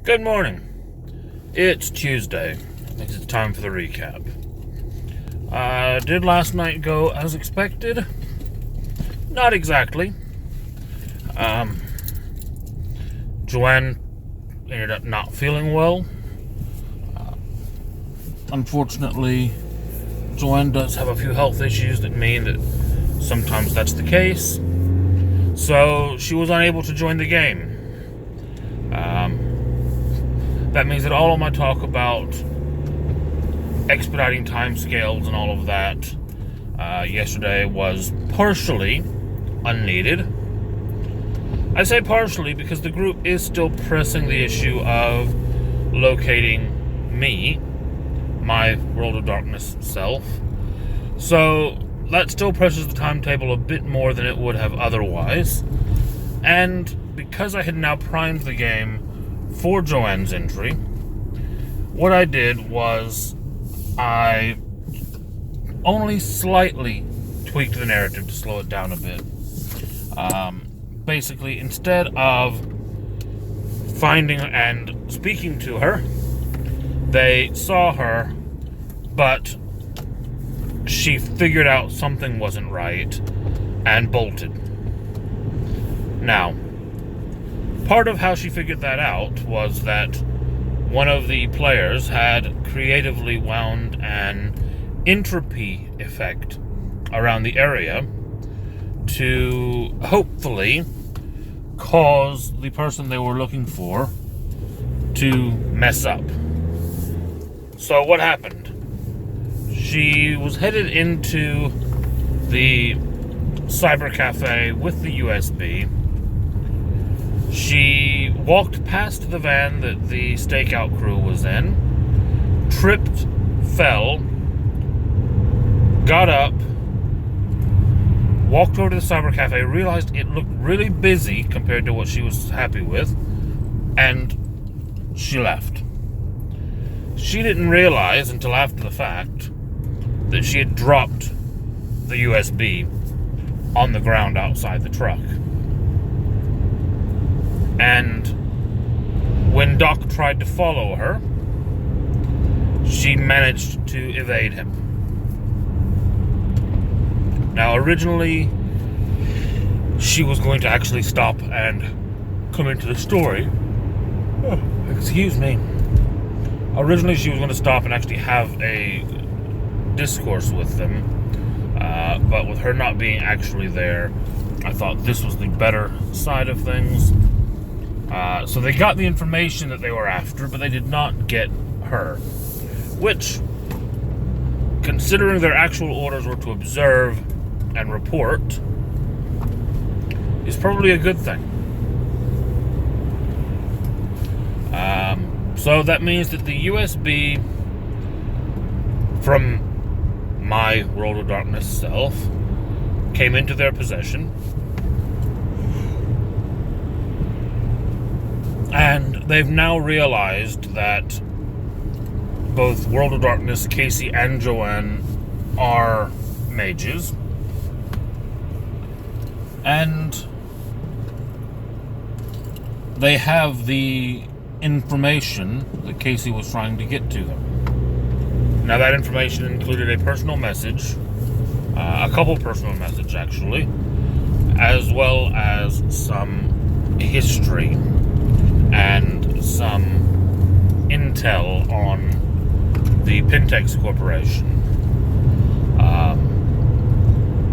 Good morning. It's Tuesday. It's time for the recap. Did last night go as expected? Not exactly. Joanne ended up not feeling well. Unfortunately, Joanne does have a few health issues that mean that sometimes that's the case. So she was unable to join the game. That means that all of my talk about expediting timescales and all of that yesterday was partially unneeded. I say partially because the group is still pressing the issue of locating me, my World of Darkness self. So that still presses the timetable a bit more than it would have otherwise. And because I had now primed the game for Joanne's entry, what I did was I only slightly tweaked the narrative to slow it down a bit. Basically, instead of finding and speaking to her, they saw her, but she figured out something wasn't right and bolted. Now, part of how she figured that out was that one of the players had creatively wound an entropy effect around the area to hopefully cause the person they were looking for to mess up. So what happened? She was headed into the cyber cafe with the USB. She walked past the van that the stakeout crew was in, tripped, fell, got up, walked over to the cyber cafe, realized it looked really busy compared to what she was happy with, and she left. She didn't realize until after the fact that she had dropped the USB on the ground outside the truck. And when Doc tried to follow her, she managed to evade him. Now, originally, she was going to actually stop and come into the story. Oh, excuse me. Originally, she was going to stop and actually have a discourse with them. But with her not being actually there, I thought this was the better side of things. So they got the information that they were after, but they did not get her. Which, considering their actual orders were to observe and report, is probably a good thing. So that means that the USB from my World of Darkness self came into their possession. And they've now realized that both World of Darkness, Casey, and Joanne are mages. And they have the information that Casey was trying to get to them. Now, that information included a personal message, a couple personal messages actually, as well as some history and some intel on the Pentex Corporation,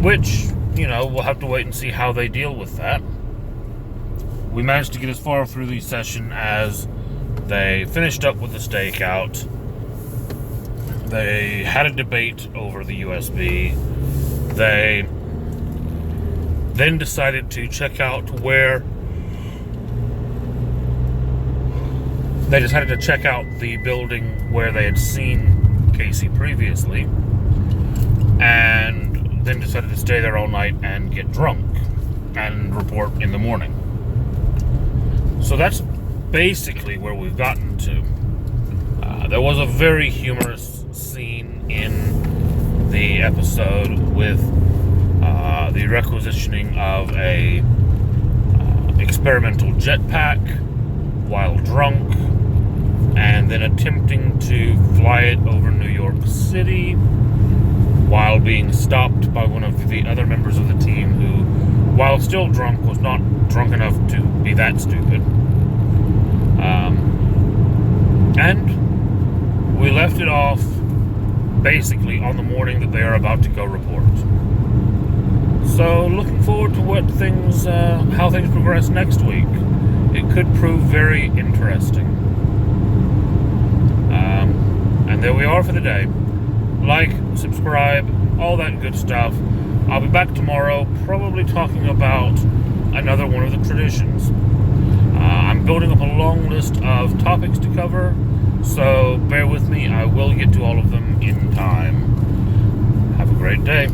which, we'll have to wait and see how they deal with that. We managed to get as far through the session as they finished up with the stakeout. They had a debate over the USB. They then decided to check out where They decided to check out the building where they had seen Casey previously, and then decided to stay there all night and get drunk and report in the morning. So that's basically where we've gotten to. There was a very humorous scene in the episode with the requisitioning of a experimental jetpack while drunk. and then attempting to fly it over New York City while being stopped by one of the other members of the team who, while still drunk, was not drunk enough to be that stupid. And we left it off basically on the morning that they are about to go report. So looking forward to how things progress next week. It could prove very interesting. And there we are for the day. Like, subscribe, all that good stuff. I'll be back tomorrow, probably talking about another one of the traditions. I'm building up a long list of topics to cover, so bear with me. I will get to all of them in time. Have a great day.